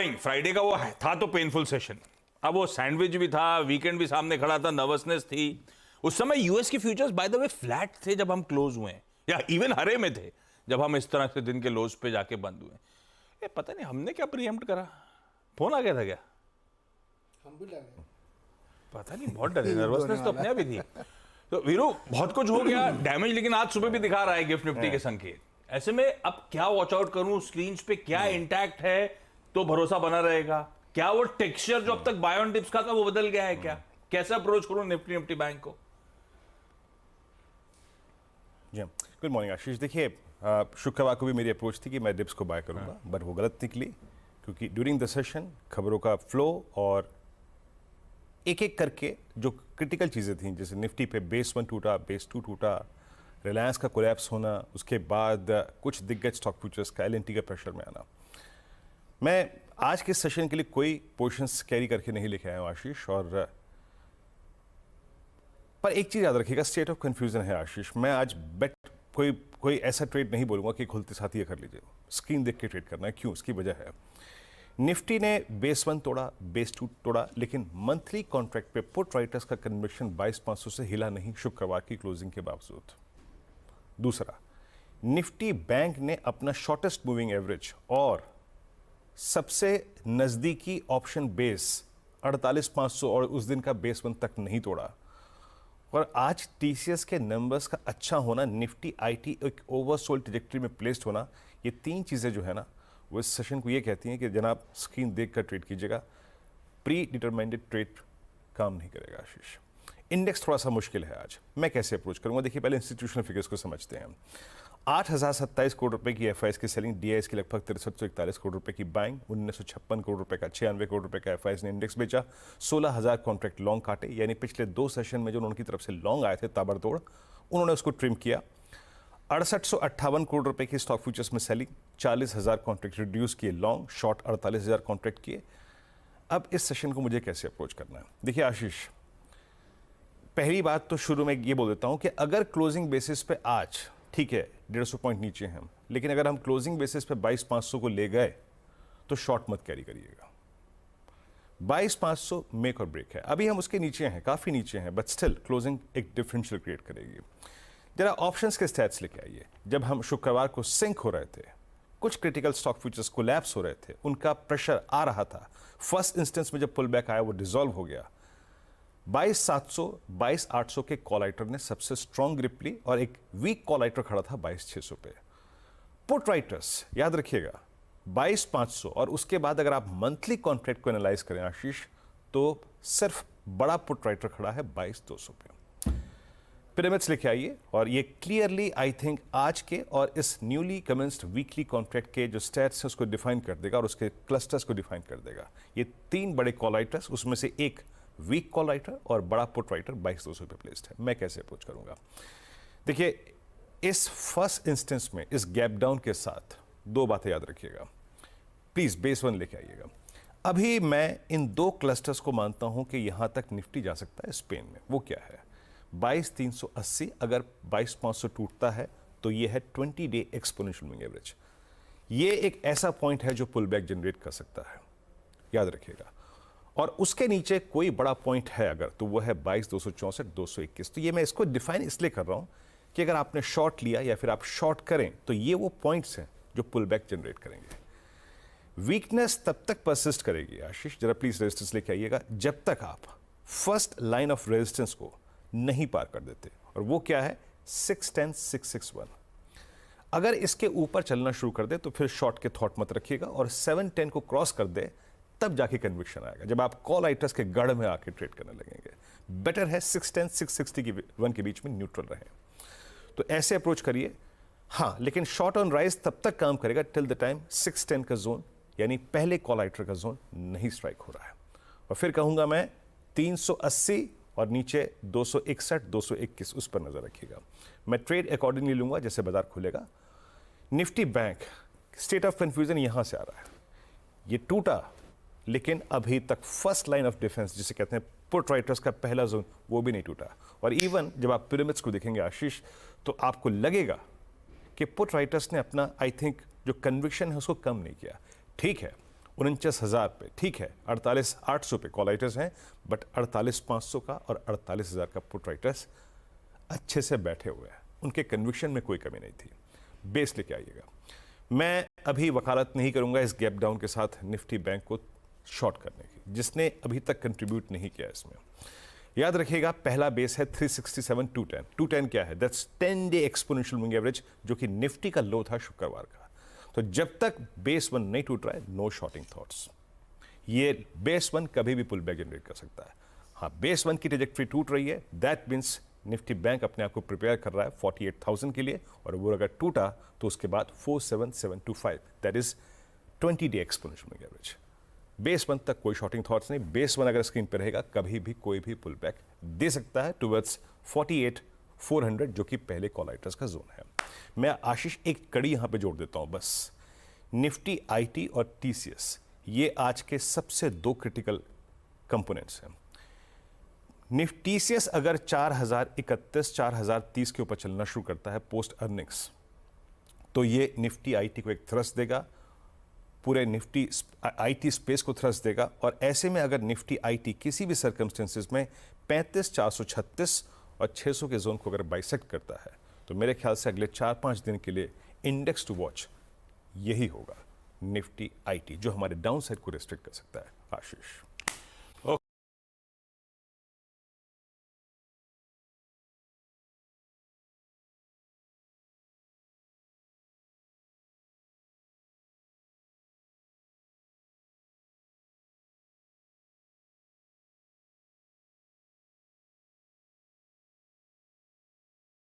Morning. Friday का वो था तो पेनफुल सेशन, अब वो सैंडविच भी था, वीकेंड भी सामने खड़ा था, नर्वसनेस थी। उस समय यूएस की futures by the way flat थे जब हम क्लोज हुए, या इवन हरे में थे जब हम इस तरह से दिन के लोज पे जाके बंद हुए। ये पता नहीं हमने क्या प्रीएम्प्ट करा, फोन आ गया था क्या? हम भी लगे, पता नहीं, बहुत डरे, नर्वसनेस तो अपने आप ही थी। तो वीरू बहुत कुछ हो गया डैमेज, लेकिन आज सुबह भी दिखा रहा है गिफ्ट निफ्टी के संकेत। ऐसे में अब क्या वॉच आउट करूं, स्क्रीन पे क्या इंटैक्ट है तो भरोसा बना रहेगा, क्या वो टेक्सचर जो अब तक बाय ऑन टिप्स का था वो बदल गया है क्या, कैसे अप्रोच करूं निफ्टी बैंक को? जी गुड मॉर्निंग आशीष। देखिए शुक्रवार को भी मेरी अप्रोच थी कि मैं डिप्स को बाय करूंगा, बट वो गलत निकली, क्योंकि ड्यूरिंग द सेशन खबरों का फ्लो और एक एक करके जो क्रिटिकल चीज़ें थी, जैसे निफ्टी पे बेस 1 टूटा, बेस 2 टूटा, रिलायंस का कोलैप्स होना, उसके बाद कुछ दिग्गज स्टॉक फ्यूचर्स का एलएनटी का प्रेशर में आना। मैं आज के सेशन के लिए कोई पोजीशंस कैरी करके नहीं लेके आया हूँ आशीष, और पर एक चीज़ याद रखिएगा, स्टेट ऑफ कन्फ्यूजन है आशीष। मैं आज बेट कोई ऐसा ट्रेड नहीं बोलूँगा कि खुलते साथ ही कर लीजिए, स्क्रीन देख के ट्रेड करना है। क्यों? उसकी वजह है निफ्टी ने बेस 1 तोड़ा, बेस 2 तोड़ा, लेकिन मंथली कॉन्ट्रैक्ट पे पुट राइटर्स का कन्विक्शन 22,500 से हिला नहीं शुक्रवार की क्लोजिंग के बावजूद। दूसरा, निफ्टी बैंक ने अपना शॉर्टेस्ट मूविंग एवरेज और सबसे नज़दीकी ऑप्शन बेस 48,500 और उस दिन का बेस 1 तक नहीं तोड़ा। और आज टीसीएस के नंबर्स का अच्छा होना, निफ्टी आईटी एक ओवरसोल्ड ट्रैजेक्टरी में प्लेस्ड होना, ये तीन चीज़ें जो है ना, वो इस सेशन को ये कहती हैं कि जनाब स्क्रीन देखकर ट्रेड कीजिएगा, प्री डिटरमाइंड ट्रेड काम नहीं करेगा आशीष। इंडेक्स थोड़ा सा मुश्किल है आज, मैं कैसे अप्रोच करूंगा? देखिए पहले इंस्टीट्यूशनल फिगर्स को समझते हैं। 8,027 करोड़ रुपए की एफआईएस की सेलिंग, डीआईएस की लगभग 6341 करोड़ रुपए की बाइंग, 1956 करोड़ रुपए का 96 करोड़ रुपए का एफआईएस ने इंडेक्स बेचा, 16,000 कॉन्ट्रैक्ट लॉन्ग काटे, यानी पिछले 2 सेशन में जो उनकी तरफ से लॉन्ग आए थे ताबड़तोड़, उन्होंने उसको ट्रिम किया। 6858 करोड़ रुपए की स्टॉक फ्यूचर्स में सेलिंग, 40,000 कॉन्ट्रैक्ट रिड्यूस किए लॉन्ग, शॉर्ट 48,000 कॉन्ट्रैक्ट किए। अब इस सेशन को मुझे कैसे अप्रोच करना है? देखिए आशीष, पहली बात तो शुरू में ये बोल देता हूं कि अगर क्लोजिंग बेसिस पे आज ठीक है 150 पॉइंट नीचे हैं, लेकिन अगर हम क्लोजिंग बेसिस पे 22,500 को ले गए तो शॉर्ट मत कैरी करिएगा। 22,500 मेक और ब्रेक है। अभी हम उसके नीचे हैं, काफी नीचे हैं, बट स्टिल क्लोजिंग एक डिफरेंशियल क्रिएट करेगी। जरा ऑप्शंस के स्टैट्स लेके आइए। जब हम शुक्रवार को सिंक हो रहे थे, कुछ क्रिटिकल स्टॉक फ्यूचर्स कोलैप्स हो रहे थे, उनका प्रेशर आ रहा था। फर्स्ट इंस्टेंस में जब पुल बैक आया वो डिसॉल्व हो गया। 22,700, 22,800 के कॉल राइटर ने सबसे स्ट्रॉन्ग ग्रिप ली और एक वीक कॉल राइटर खड़ा था 22,600 पे। पुट राइटर्स याद रखिएगा 22,500, और उसके बाद अगर आप मंथली कॉन्ट्रैक्ट को एनालाइज करें आशीष, तो सिर्फ बड़ा पुट राइटर खड़ा है 22,200 पे। पिरामिड्स लेके आइए, और ये क्लियरली आई थिंक आज के और इस न्यूली कमेंस्ड वीकली कॉन्ट्रैक्ट के जो स्टैट्स है उसको डिफाइन कर देगा और उसके क्लस्टर्स को डिफाइन कर देगा। ये 3 बड़े कॉल राइटर्स, उसमें से एक वीक कॉल राइटर और बड़ा पुट राइटर 22,200 पे प्लेस्ड है। मैं कैसे अप्रोच करूंगा? देखिए इस फर्स्ट इंस्टेंस में इस गैप डाउन के साथ 2 बातें याद रखिएगा, प्लीज बेस 1 लेके आइएगा। अभी मैं इन 2 क्लस्टर्स को मानता हूं कि यहां तक निफ्टी जा सकता है स्पेन में। वो क्या है? 22,380, अगर 22,500 टूटता है तो ये है 20 डे एक्सपोनेंशियल मूविंग एवरेज। ये एक ऐसा पॉइंट है जो पुल बैक जनरेट कर सकता है, याद रखिएगा। और उसके नीचे कोई बड़ा पॉइंट है अगर, तो वो है 22,264, 221। तो ये मैं इसको डिफाइन इसलिए कर रहा हूं कि अगर आपने शॉर्ट लिया या फिर आप शॉर्ट करें तो ये वो पॉइंट्स हैं जो पुल बैक जनरेट करेंगे। वीकनेस तब तक परसिस्ट करेगी आशीष, जरा प्लीज रेजिस्टेंस लेके आइएगा, जब तक आप फर्स्ट लाइन ऑफ रेजिस्टेंस को नहीं पार कर देते, और वो क्या है? 610, 661। अगर इसके ऊपर चलना शुरू कर दे तो फिर शॉर्ट के थॉट मत रखिएगा, और 710 को क्रॉस कर दे तब जाके कन्विक्शन आएगा, जब आप कॉल राइटर्स के गढ़ में आके ट्रेड करने लगेंगे। बेटर है 610, 660 की 1 के बीच में न्यूट्रल रहे, तो ऐसे अप्रोच करिए। हाँ, लेकिन शॉर्ट ऑन राइज तब तक काम करेगा टिल द टाइम 610 का जोन, यानी पहले कॉल राइटर का जोन नहीं स्ट्राइक हो रहा है। और फिर कहूंगा मैं 380 और नीचे 261, 221, उस पर नजर रखिएगा। मैं ट्रेड अकॉर्डिंगली लूंगा जैसे बाजार खुलेगा। Nifty bank state of confusion यहां से आ रहा है, ये टूटा, लेकिन अभी तक फर्स्ट लाइन ऑफ डिफेंस जिसे कहते हैं पुट राइटर्स का पहला जोन, वो भी नहीं टूटा। और इवन जब आप पिरामिड्स को देखेंगे आशीष, तो आपको लगेगा कि पुट राइटर्स ने अपना आई थिंक जो कन्विक्शन है उसको कम नहीं किया। ठीक है, 49,000 पे, ठीक है 48,800 पे कॉल राइटर्स हैं, बट 48,500 का और 48,000 का पुट राइटर्स अच्छे से बैठे हुए हैं, उनके कन्विक्शन में कोई कमी नहीं थी। बेस लेके आइएगा। मैं अभी वकालत नहीं करूंगा इस गैप डाउन के साथ निफ्टी बैंक को शॉर्ट करने की, जिसने अभी तक कंट्रीब्यूट नहीं किया इसमें। याद रखिएगा पहला बेस है 367 210। 210 क्या है? That's 10 day exponential moving average, जो कि निफ्टी का लो था शुक्रवार का। तो जब तक बेस 1 नहीं टूट रहा है, नो शॉर्टिंग थॉट्स। ये बेस 1 कभी भी पुल बैक जनरेट कर सकता है। हाँ, बेस 1 की ट्रेजेक्टरी टूट रही है, दैट मीन्स निफ्टी बैंक अपने आप को प्रिपेयर कर रहा है 48,000 के लिए, और वो अगर टूटा तो उसके बाद 47725, that is 20 day exponential moving average. Base 1 तक कोई शॉर्टिंग थॉट्स नहीं। बेस 1 अगर स्क्रीन पर रहेगा, कभी भी कोई भी पुल बैक दे सकता है टुवर्ड्स 48,400, जो कि पहले कॉल राइटर्स का जोन है। मैं आशीष एक कड़ी यहां पे जोड़ देता हूं बस। निफ्टी आईटी और टीसीएस, ये आज के सबसे 2 क्रिटिकल कंपोनेंट्स हैं। टीसीएस अगर 4,031 4,030 के ऊपर चलना शुरू करता है पोस्ट अर्निंग्स, तो ये निफ्टी आईटी को एक थ्रस्ट देगा, पूरे निफ्टी आईटी स्पेस को थ्रस्ट देगा। और ऐसे में अगर निफ्टी आईटी किसी भी सर्कमस्टेंसेस में 35 436 और 600 के जोन को अगर बाइसेक्ट करता है, तो मेरे ख्याल से अगले 4-5 दिन के लिए इंडेक्स टू वॉच यही होगा, निफ्टी आईटी, जो हमारे डाउन साइड को रिस्ट्रिक्ट कर सकता है। आशीष।